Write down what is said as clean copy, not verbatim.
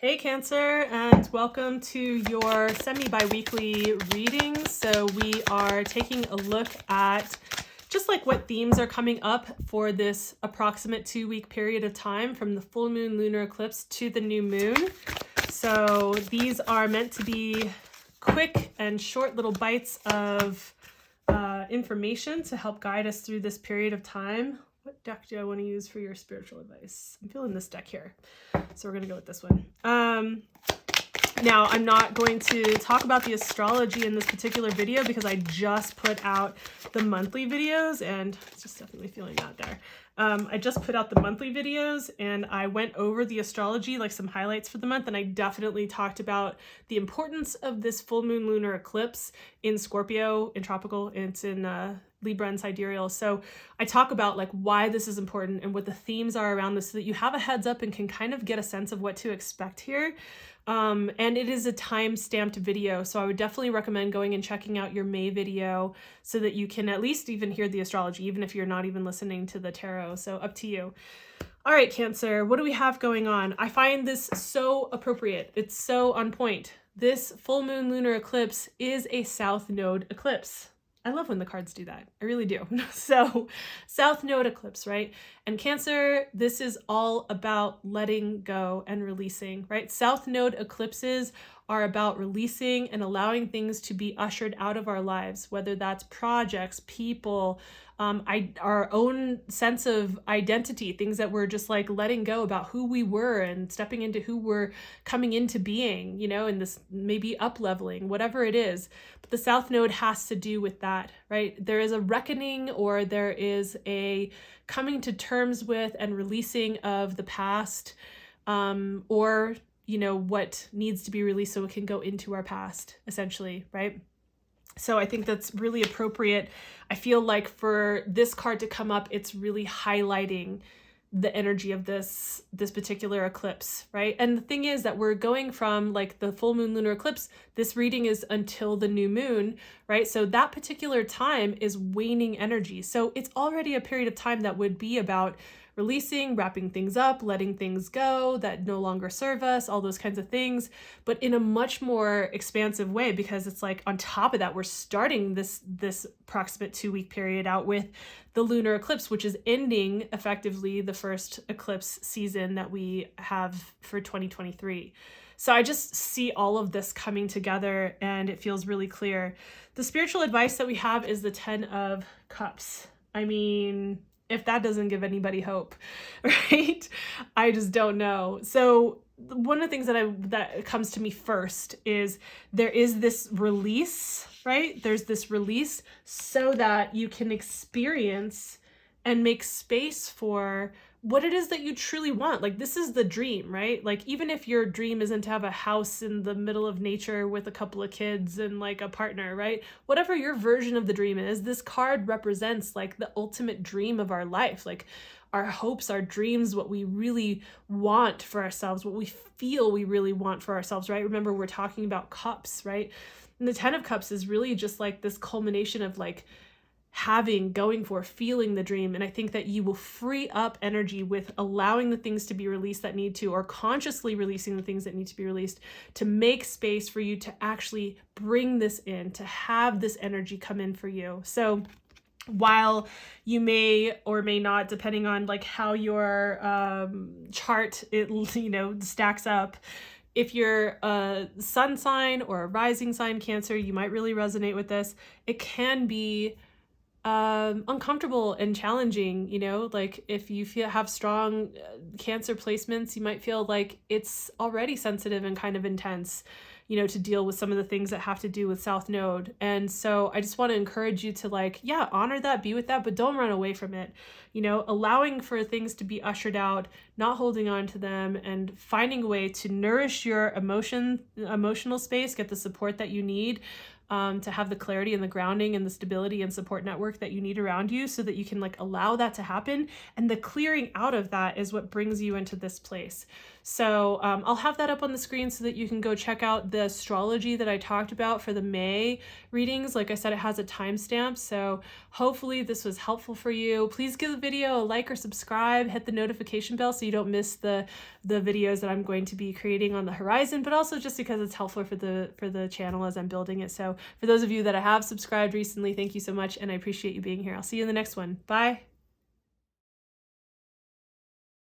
Hey Cancer, and welcome to your semi-bi-weekly reading. So we are taking a look at just like what themes are coming up for this approximate 2-week period of time from the full moon lunar eclipse to the new moon. So these are meant to be quick and short little bites of information to help guide us through this period of time. What deck do I want to use for your spiritual advice? I'm feeling this deck here. So we're going to go with this one. Now, I'm not going to talk about the astrology in this particular video because I just put out the monthly videos, and it's just definitely feeling that there. I just put out the monthly videos and I went over the astrology, like some highlights for the month, and I definitely talked about the importance of this full moon lunar eclipse in Scorpio, in tropical, and it's in Libra and sidereal. So I talk about like why this is important and what the themes are around this so that you have a heads up and can kind of get a sense of what to expect here. And it is a time-stamped video, so I would definitely recommend going and checking out your May video so that you can at least even hear the astrology, even if you're not even listening to the tarot. So up to you. All right, Cancer, what do we have going on? I find this so appropriate. It's so on point. This full moon lunar eclipse is a south node eclipse. I love when the cards do that. I really do. So south node eclipse, right? And Cancer, this is all about letting go and releasing, right? South node eclipses are about releasing and allowing things to be ushered out of our lives, whether that's projects, people, our own sense of identity, things that we're just like letting go about who we were and stepping into who we're coming into being, you know, and this maybe up leveling, whatever it is. But the South Node has to do with that, right? There is a reckoning, or there is a coming to terms with and releasing of the past, or, you know, what needs to be released so it can go into our past, essentially, right? So I think that's really appropriate. I feel like for this card to come up, it's really highlighting the energy of this particular eclipse, right? And the thing is that we're going from like the full moon lunar eclipse, this reading is until the new moon, right? So that particular time is waning energy. So it's already a period of time that would be about releasing, wrapping things up, letting things go that no longer serve us, all those kinds of things, but in a much more expansive way, because it's like on top of that, we're starting this approximate 2-week period out with the lunar eclipse, which is ending effectively the first eclipse season that we have for 2023. So I just see all of this coming together and it feels really clear. The spiritual advice that we have is the 10 of Cups. I mean, if that doesn't give anybody hope, right? I just don't know. So one of the things that comes to me first is there is this release, right? There's this release so that you can experience and make space for what it is that you truly want. Like, this is the dream, right? Like, even if your dream isn't to have a house in the middle of nature with a couple of kids and like a partner, right? Whatever your version of the dream is, this card represents like the ultimate dream of our life. Like our hopes, our dreams, what we really want for ourselves, what we feel we really want for ourselves, right? Remember, we're talking about cups, right? And the 10 of Cups is really just like this culmination of like going for, feeling the dream. And I think that you will free up energy with allowing the things to be released that need to, or consciously releasing the things that need to be released, to make space for you to actually bring this in, to have this energy come in for you. So while you may or may not, depending on like how your chart stacks up, if you're a sun sign or a rising sign Cancer, you might really resonate with this. It can be uncomfortable and challenging, you know, like if you have strong Cancer placements, you might feel like it's already sensitive and kind of intense, you know, to deal with some of the things that have to do with South Node. And so I just want to encourage you to like, yeah, honor that, be with that, but don't run away from it, you know, allowing for things to be ushered out, not holding on to them, and finding a way to nourish your emotional space, get the support that you need, to have the clarity and the grounding and the stability and support network that you need around you so that you can like allow that to happen. And the clearing out of that is what brings you into this place. So I'll have that up on the screen so that you can go check out the astrology that I talked about for the May readings. Like I said, it has a timestamp. So hopefully this was helpful for you. Please give the video a like or subscribe, hit the notification bell so you don't miss the videos that I'm going to be creating on the horizon, but also just because it's helpful for the channel as I'm building it. So for those of you that have subscribed recently, thank you so much, and I appreciate you being here. I'll see you in the next one. Bye.